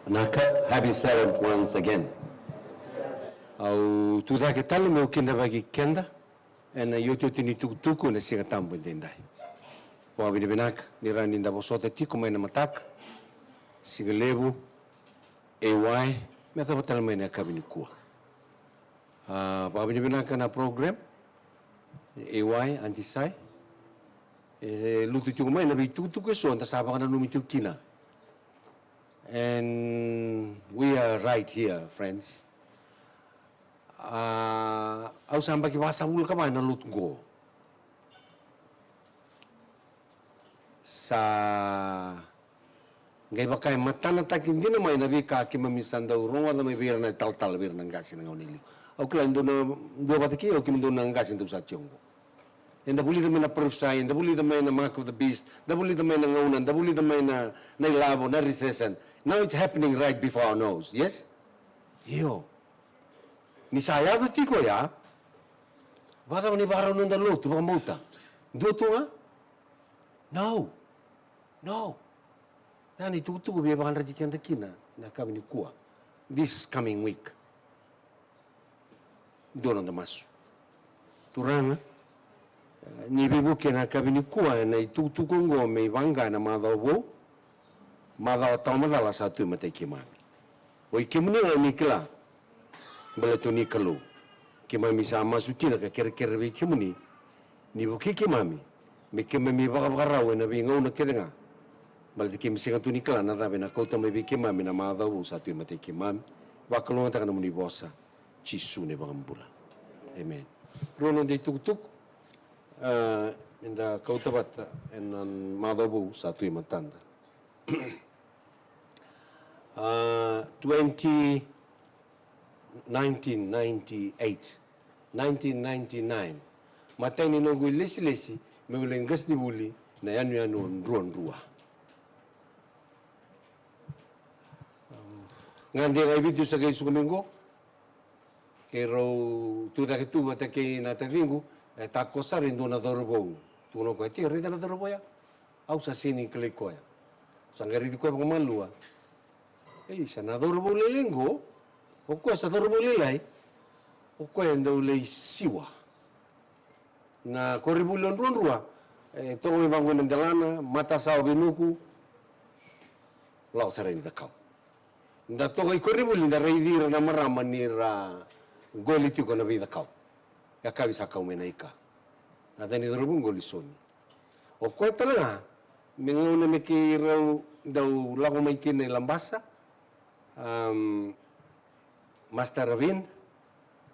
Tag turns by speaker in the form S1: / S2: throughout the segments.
S1: Naka, happy seventh once again. Au tuda ke talo me ukinda bagi kenda, ena yote tini tuku na singa tambo dendai. Wa bini binak ni rani nda bosota tiko mai na matak, singa lebu, AY, me tapa talo mai na kabini kua. Wa bini binak na program, AY, anti-sai, lutu tuku mai na bi tuku so anta saba kana numi tukina. And we are right here, friends. Au samba ki wasa mul kama na lutgo. Sa ngai bakai matana takin dina mai na bi ka ki mamisanda uronga na mai bira na tal bira na ngasi na ngonili. Au kila ndona do batiki au ki ndona ngasi ndu sa chongo. And the bully the man a profsai, and the bully the man a mark of the beast, the bully the man a own, the bully the man a lavo, na recession. Now it's happening right before our nose, yes? Yo. Ni sayado tiko ya. Wada ni baro nunda lotu ba mota. Do tu nga? No. No. Nani tu be ba kan radikan kina na kami ni kuwa. This coming week. Dono na masu. Turanga. Ni bibuke na kabini kuwa na itutukungo me vanga na madhawo tamadala satu mate kimami o ikimuni na nikla bala to nikalo kimami sama sutina ka kere be kimuni ni buki kimami me kimami bagara na bingo na kedenga bala kim singa tu nikla na dabe na kota me be kimami na madhawo satu mate kimami bakalo ta kana muni bosa chisune bagambula amen rono de tuk in the Kautabata and on Madhabu Satu Matanda. 1999 matani no gui lesi me ulengas ni buli na yanu ndruan ngande ga bitu sa kay sumingo kero tu da tu mata kay na tavingu tako sa rin doon na dorobong. Tuno ko, iti, rida na dorobo ya. Au sa sini klik ko ya. Sangga ridi ko yung malua. Sa na dorobo lilinggo, o ko sa dorobo lilay, o ko yung daw lay siwa. Na koribulon runrua, ito may bangon ng dalana, mata sa binuku, lao sa rin dakaw. Dato kay koribulin, na raidira na maraman nira goliti ko na bidakaw. Yakabi sa kaumenaika. Natani dorobong golisoni. O ko talaga, mingaw na mikiraw daw lako may kinay lambasa. Master Ravin,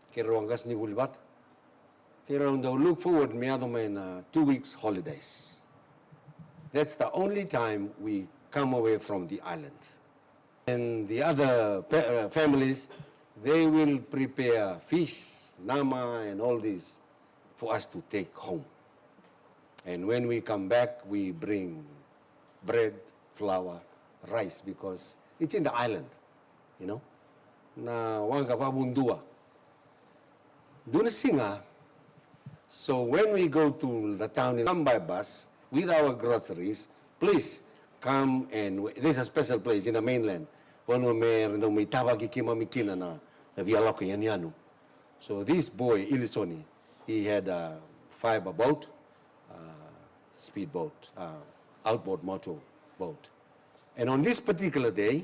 S1: kirawanggas ni Bulbat. Kiraw daw look forward miyado may na 2 weeks holidays. That's the only time we come away from the island. And the other families, they will prepare fish, nama and all this for us to take home. And when we come back, we bring bread, flour, rice, because it's in the island, you know. Na wanga pabundua. Dun singa. So when we go to the town, come by bus with our groceries, please come and there's a special place in the mainland. Wano may tawag ikimamikina na vialako yanu. So this boy, Ilisoni, he had a fiber boat, speedboat, outboard motor boat. And on this particular day,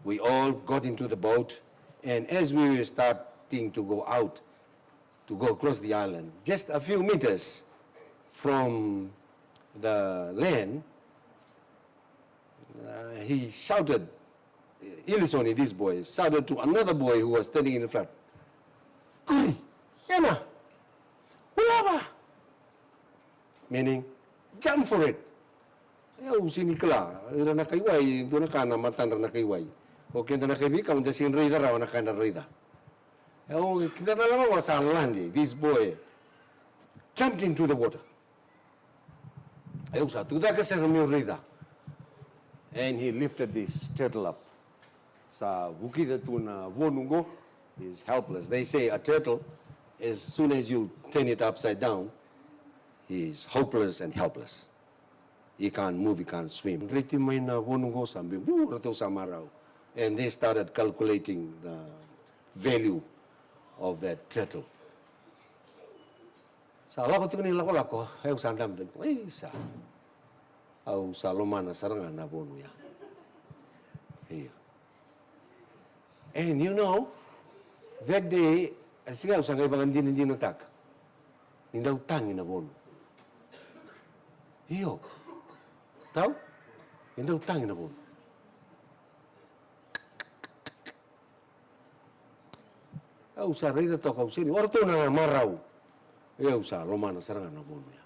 S1: we all got into the boat, and as we were starting to go out, to go across the island, just a few meters from the land, he shouted, Ilisoni, this boy, shouted to another boy who was standing in the front, "Kuri, yana, wala ba?" Meaning, jump for it. Sini kala, ira na kayway, doon na ka na matanda na kayway. O kinta na kaybika, kung dasin rida raw na kana rida. Kinta na naman sa land, this boy jumped into the water. Sa tuda ka sa rida. And he lifted this turtle up. Sa bukida tu na vonungo, is helpless. They say a turtle, as soon as you turn it upside down, he's hopeless and helpless. He can't move, he can't swim. Riti may na vonungo sambi, rato sa maraw. And they started calculating the value of that turtle. Sa lako tu ni lako, eu sandam tu, sa, au salomana sarangan na bonu ya. Iya. And you know, that day, sigaw sa kay bangan din natak. Nindaw tangi na bonu. Iyo. Tahu? Nindaw tangi na bonu. Au sa rida to kau sini, orto na marau. Eu sa lomana sarangan na bonu ya.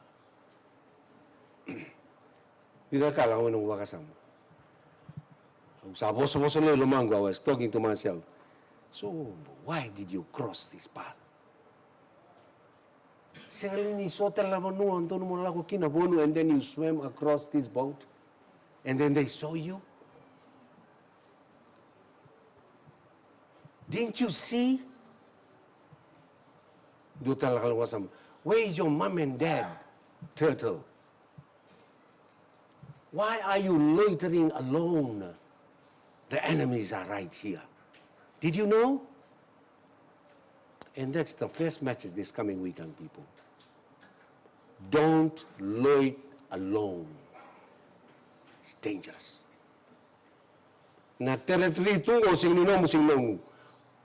S1: Vida kala ko nung wakasama. Sa boso-boso lo lumango, I was talking to myself. So, why did you cross this path? Sekali ni sotel la bonu anto mo la ko kinabonu, and then you swam across this boat, and then they saw you. Didn't you see? Do tell wasam, where is your mom and dad, turtle? Why are you loitering alone? The enemies are right here. Did you know? And that's the first message this coming weekend, people. Don't loiter alone. It's dangerous. Na territory tungo sing no sing no.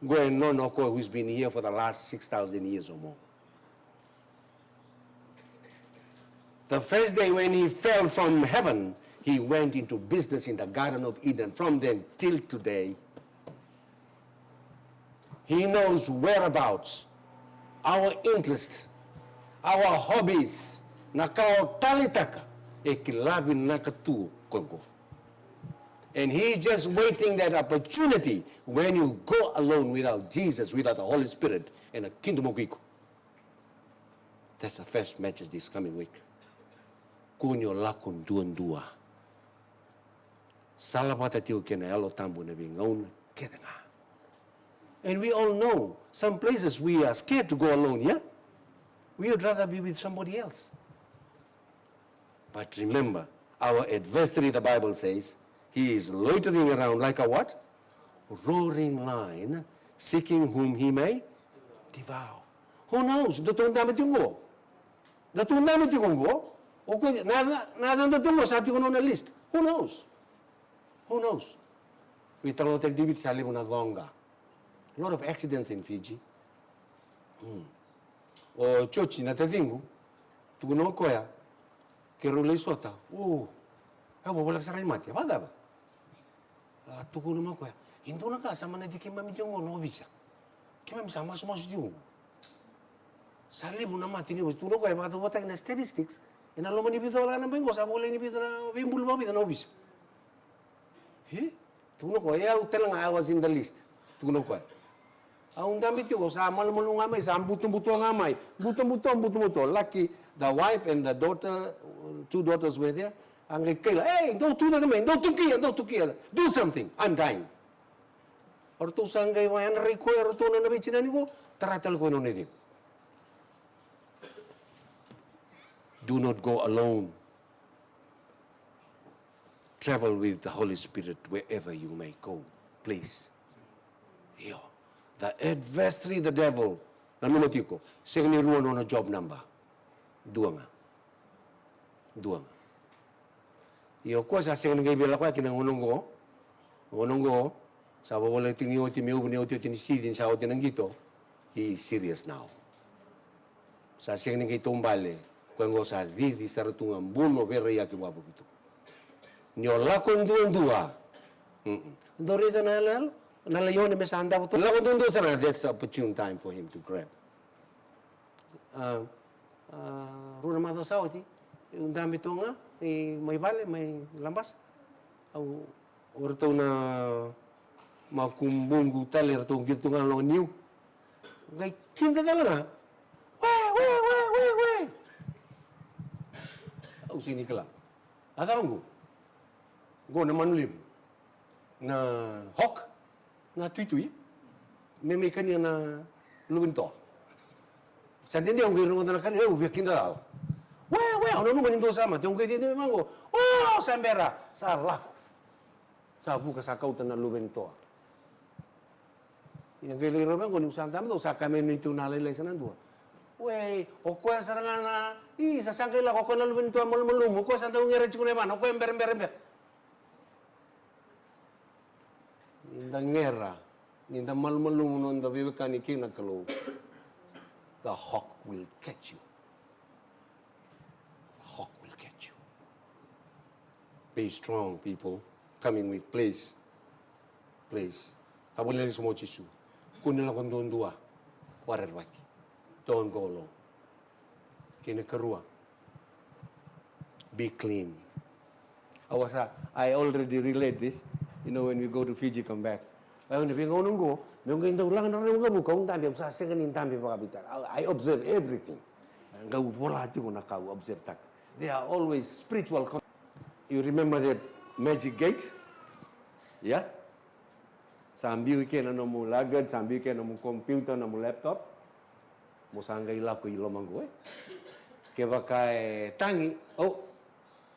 S1: Going no who's been here for the last 6,000 years or more. The first day when he fell from heaven, he went into business in the Garden of Eden. From then till today, he knows whereabouts, our interests, our hobbies, nakao talitaka, ekilabin nakatu kongo. And he's just waiting that opportunity when you go alone without Jesus, without the Holy Spirit, and the kingdom of God. That's the first message this coming week. Kunyo lakon duan-dua. Salapata tiu kena alo tambu na bingaun kedenga. And we all know some places we are scared to go alone, yeah? We would rather be with somebody else. But remember, our adversary, the Bible says, he is loitering around like a what? Roaring lion, seeking whom he may devour. Who knows? Datong dami tingo. Datong dami tingo. Okay, nada datong sa ating na list. Who knows? Who knows? We talo tek dibit sa libo na gonga. A lot of accidents in Fiji. O chochi na tadingo. Tuguno ko ya. Kero le sota. Oh. Abo wala sa mati. Bada ba? Tuguno mo ko ya. Indo na ka sama na di kima mi jongo no bisa. Kima mi sama mas jongo. Sa libo na mati ni tuguno ko ya bada bota na statistics. Ina lo mani bito wala na bengo sa bola ni bito na bimbul ba bito no bisa. He? Tuguno ko ya utel nga I was in the list. Tuguno ko ya. Ang damit ko sa malmulong ngamay, sa buto-buto ngamay. Buto-buto. Lucky, the wife and the daughter, 2 daughters were there. Ang kaila, hey, don't do that, man. Don't tukiya. Do something. I'm dying. Or to sanggay wayan riko, or to na nabichinan ko, taratal ko nun edin. Do not go alone. Travel with the Holy Spirit wherever you may go. Please. Yo. The adversary, the devil, nanumati ko, segni ruwan na job number. Dua nga. Iyo ko sa segni ngay bila ko, kinangunong ko, sa wala tinyo, tinisidin sa otin ng gito, he is serious now. Sa segni ngay tumbale, kung ko sa didi sa ratungang buno, pero yaki wabo gito. Nyo lakon duwan-dua. Dorita na halal, nalayon na mesanda ko to. Lakon duwan-dua sana, that's the opportune time for him to grab. Runa mga sawati, yung dami ito nga, may bale, may lambas. Orto na makumbunggu tali, orto gitu nga lo niyo. Kaya kinta talaga. We! Sini kala. Atawang go na manulim na hawk na tuitui may kanya na luwinto. Sa din ang giro na kanya bikin dal. We ano naman ito sama. Tong kay dito mango. Oh, sambera. Salah. Sabu ka sakau tana luben toa. Yang keliro bang kung saan tama to saka men itu nalilay sa nandua. Wey, o kwa sarangana, sasangkay la ko na luben toa mo ko sa taong ngere chukune man, o kwa ember. Ninda ngera, ninda malmalum non da vivekani kina kalau. The hawk will catch you. The hawk will catch you. Be strong, people. Coming with, please. Please. Habulin semua cisu. Kunila kondon dua. Warer waki. Don't go alone. Kina kerua. Be clean. I already relate this. You know, when we go to Fiji, come back. When we go nunggu, I observe everything. They are always spiritual. You remember that magic gate? Yeah? Sambil ke na mo lagad, sambil ke na mo computer, na mo laptop, mo sanggay la ko ilomang ko Kaya bakay tangi,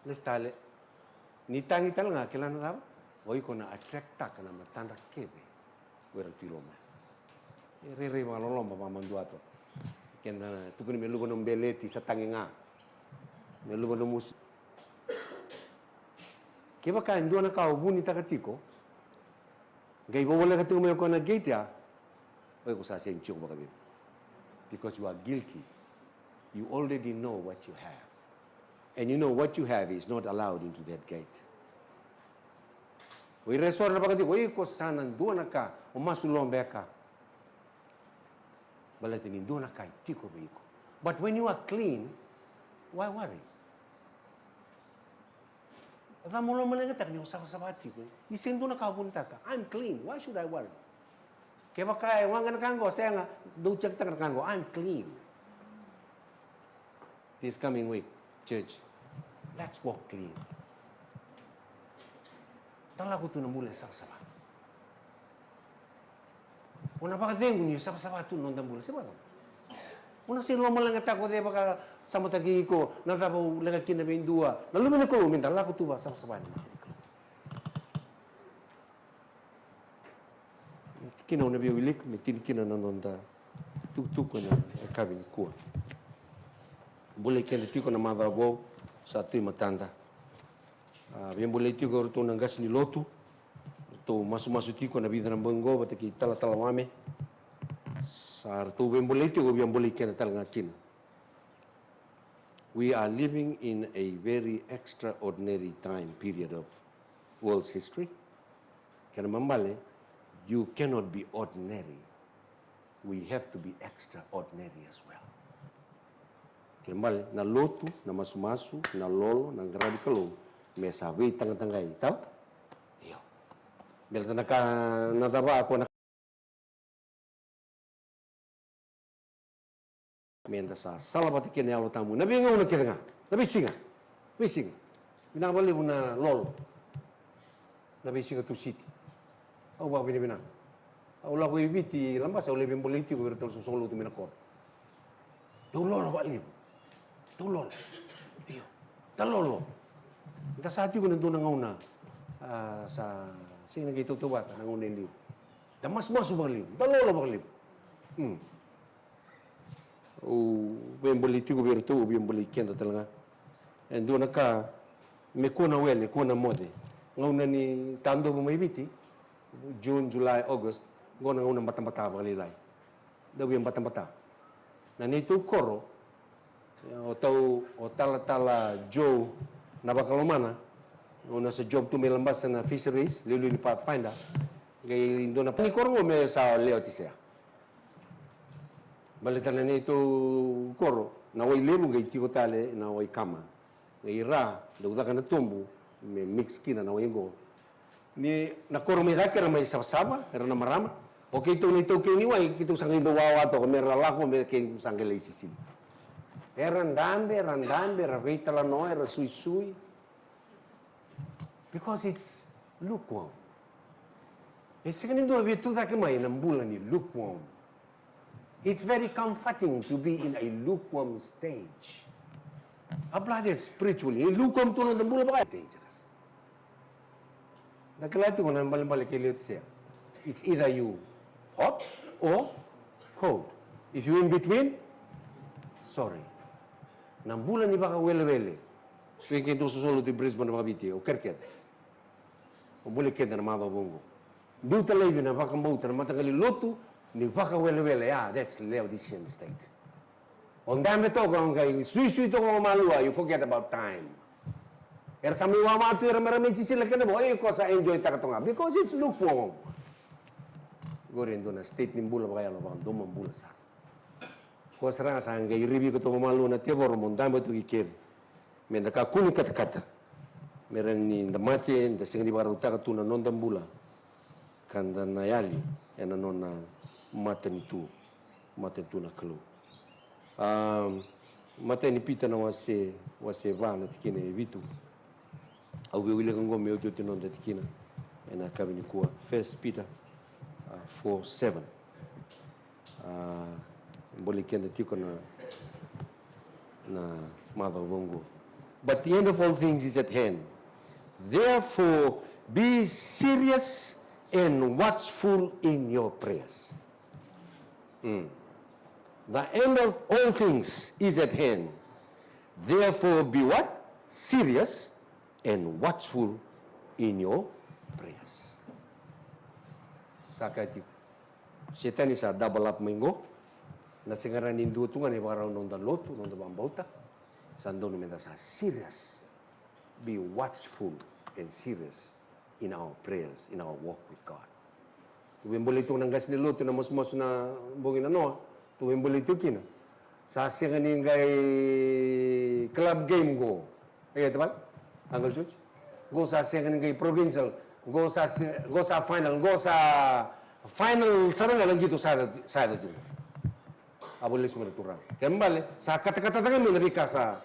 S1: nestale. Ni tangi talaga, kailan na raw? Oy ko na attract ka na matanda kebe. Wera tiloma. Rere mga lolomba mamandua to. Kaya tukuni melugo ng beleti sa tangi nga. Melugo ng mus. Kaya bakay ndo na kaubuni takatiko. Gay wala ka tumayo ko na gate ya. Oy ko sa siyang chuk baka dito. Because you are guilty. You already know what you have. And you know what you have is not allowed into that gate. Oy resort na baka dito. Oy ko sana ndo na ka. O masulombe ka. Balatin ndo na ka. Tiko ba iko. But when you are clean, why worry? Kamu lo menengetak ni usah sabati ko. Isindo na kapunta ka. I'm clean. Why should I worry? Kaya bakay wangan kanggo saya nga ducek tang kanggo. I'm clean. This coming week, church, let's walk clean. Tala ko tu na mula sabsabat. Una baka dengo niyo sabsabat tu non tambul sebab. Una si lo menengetak ko de baka sama tagi ko natapo lega kina bendua lalu mana ko minta laku tu ba sama kina una bi wilik metin kina nanonda tu ko na kabin ko boleh kena tiko na mother bo satu matanda bien boleh tiko to nangas ni lotu to masu tiko na vida na bongo bataki tala wame sar tu bien boleh tiko bien boleh kena talanga kina. We are living in a very extraordinary time period of world's history. Kaya mambale, you cannot be ordinary. We have to be extraordinary as well. Kaya mambale, na lotu, na masumasu, na lolo, na grabe kalo, may sabi tanga-tangay. Tao? Iyo. Dahil nataba ako na menda sa salabati kene alo tamu nabi nga una kira nga nabi singa binabali mo na lolo nabi singa tu city au ba bina au la ko ibiti lambas au lebih boliti ko bertol so solo tu minakor tu lolo ba lib tu lolo iyo ta lolo ta sati ko nandu nga una sa singa gitu tu bata nga una liu ta mas ba lib ta lolo ba lib ben boliti ko berto ben boliti kenda talaga endo naka me kona wele kona mode ngauna ni tando mo maibiti June July August ngona ngauna batang-bata balilay daw yung batang-bata na nito koro o tala Joe na bakalomana una sa job to melambas na fisheries lulu ni pathfinder gay indo na ni koro me sa leo tisea balitan na nito koro na way lemu gay tiko tale na way kama gay ra dugda ka na tumbu me mix kina na way go ni na koro me dakera may sabsaba era na marama okay to nito kini way kito sang indo wawa to me ralako me kay sang gelay sisin randambe ravita la no era sui because it's lukewarm second indo vitu da kemay na bulan ni lukewarm. It's very comforting to be in a lukewarm stage. Apply that spiritually. Lukewarm to na mula ba dangerous. Nakalati ko nang balik kilit siya. It's either you hot or cold. If you in between, sorry. Nang bulan ni baka wele-wele. Swing ito susolo ti Brisbane na mabiti o kerket. O buli kenda na mga bongo. Duta lady na baka mauta na matagali lotu ni baka wele-wele. Ah, that's Laodicean state. On dami to kung kay sui-sui to kung malua, you forget about time. Era sa mga matu era marami sila ka na mo, ko sa enjoy ta katonga because it's lukewarm. Gorin do na state ni bula kaya no bang dumang bula sa. Ko sarang sa ngay review ko to malu na tebor mo dami to ikir. Men nakakuni kata-kata. Meron ni ndamate, ndasing di baru ta katuna nondam bula. Kanda nayali, ena nona maten tu na kalo. Mata ni pita na wase vana tikina evitu. Au wile kongo me odio tinonda tikina. Ena kabini kuwa 1 Peter 4:7. Mboli kenda tiko na mother bongo. But the end of all things is at hand. Therefore, be serious and watchful in your prayers. The end of all things is at hand. Therefore, be what? Serious and watchful in your prayers. Sakati setan isa double up minggo na singaran indu tungan ni parang nonda lotu nonda bambauta sando ni menda sa serious. Be watchful and serious in our prayers, in our walk with God. Tuwing boleh itong nanggas ni lotu na mas na bongin ano, tuwing boleh ito kina. Sa singa ni ngay club game go. Ay, teman? Uncle George? Go sa singa ni ngay provincial. Go sa final. Go sa final. Sana nga lang dito sa dito. Abolis mo na turang. Kaya mbali, sa kata-kata tangan mo narika sa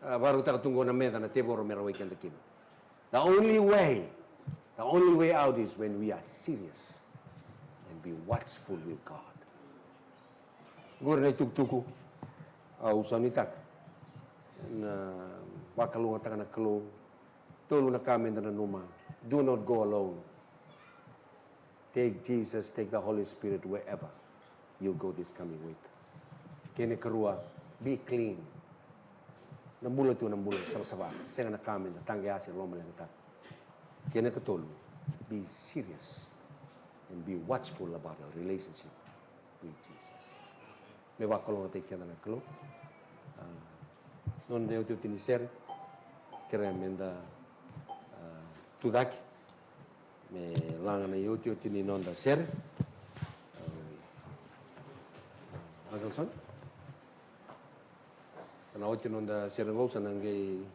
S1: baru ta katunggo na meda na tebor meraway kanda kina. The only way out is when we are serious and be watchful with God. Gura na itugtuko. Usanitak na wakalunga taka na kalung tulo na kami na numa. Do not go alone. Take Jesus, take the Holy Spirit wherever you go this coming week. Kini karua, be clean. Nambulat sama-sama. Saya na kami na tanggi asir loma lang ta. Kini katulu, be serious and be watchful about our relationship with Jesus. May wakalunga tayo kaya na kalung. Non deu teu tiniser kira menda tudaki me langa na yo teu tini non da ser Adelson sana oti non da ser ngau sana ngai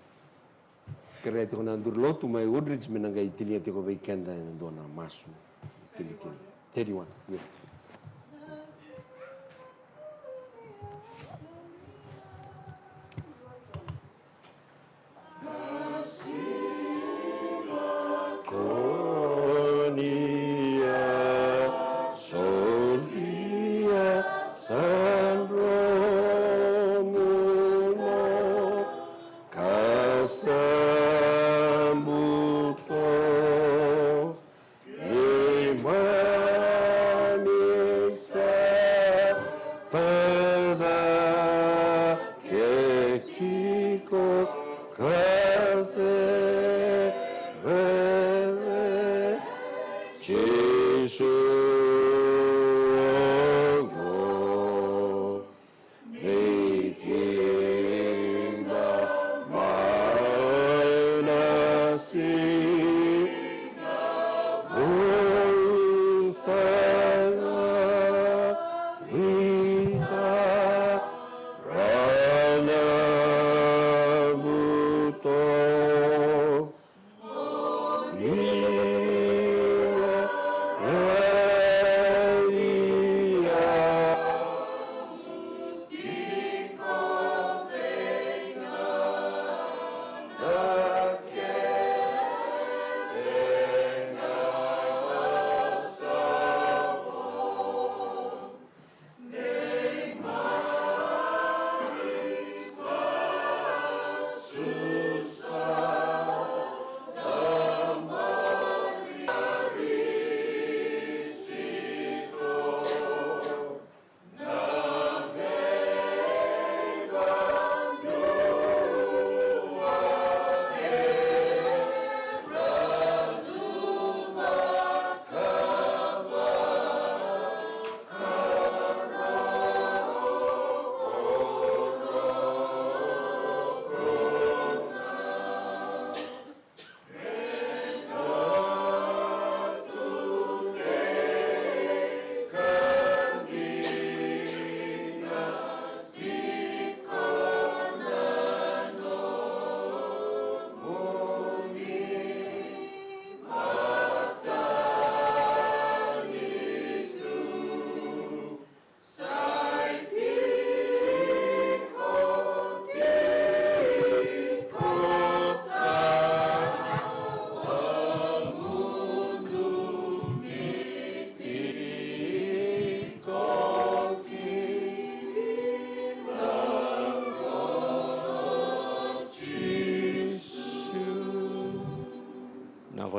S1: kira tu na durlotu mai Woodridge me ngai tini te ko weekend na dona masu tini 31 yes.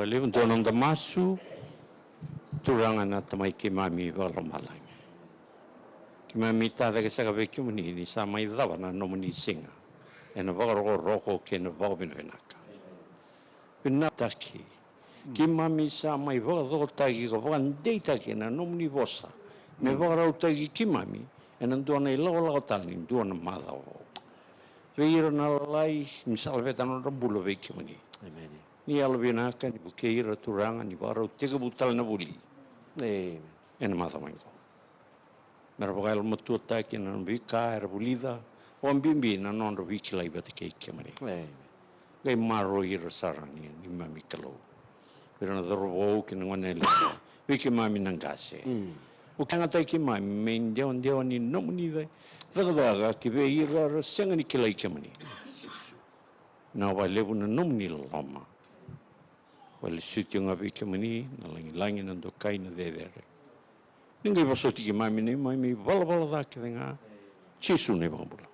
S2: wale untuk nang damasu turangan na tamay kimami walamalang. Kimami tada ke saka veki muni ni sama idava na nomuni singa. Ena vaka roko ke na vaka binvenaka. Binataki. Kimami sama i vaka doko tagi ka vaka ndeita ke na nomuni vosa. Me vaka rau tagi kimami. Ena duana i lau tali duana madavo. Veira na lalai misal vetano rambulo veki muni.
S1: Amen.
S2: Ni alvinaka ni bukeira turanga ni varau tega butal na buli.
S1: Amen.
S2: Ena matamango. Mera pakail matua taki na vika era bulida o ambimbi na non viki lai bate ke mani.
S1: Amen.
S2: Gai maro ira sarani ni mami kalau. Pero na dorobo ke na ngone le. Viki mami nangase. O kanga tai ki mami me ndeo ni nomuni dai. Daga ki ve ira senga ni kilai ke mani. Na wa lebu na nomuni lama. Wale suti nga viki mani na langi na dokai na dedere. Ninguém passou de mami nem mami, bala da que vem a Chisu ne bambula.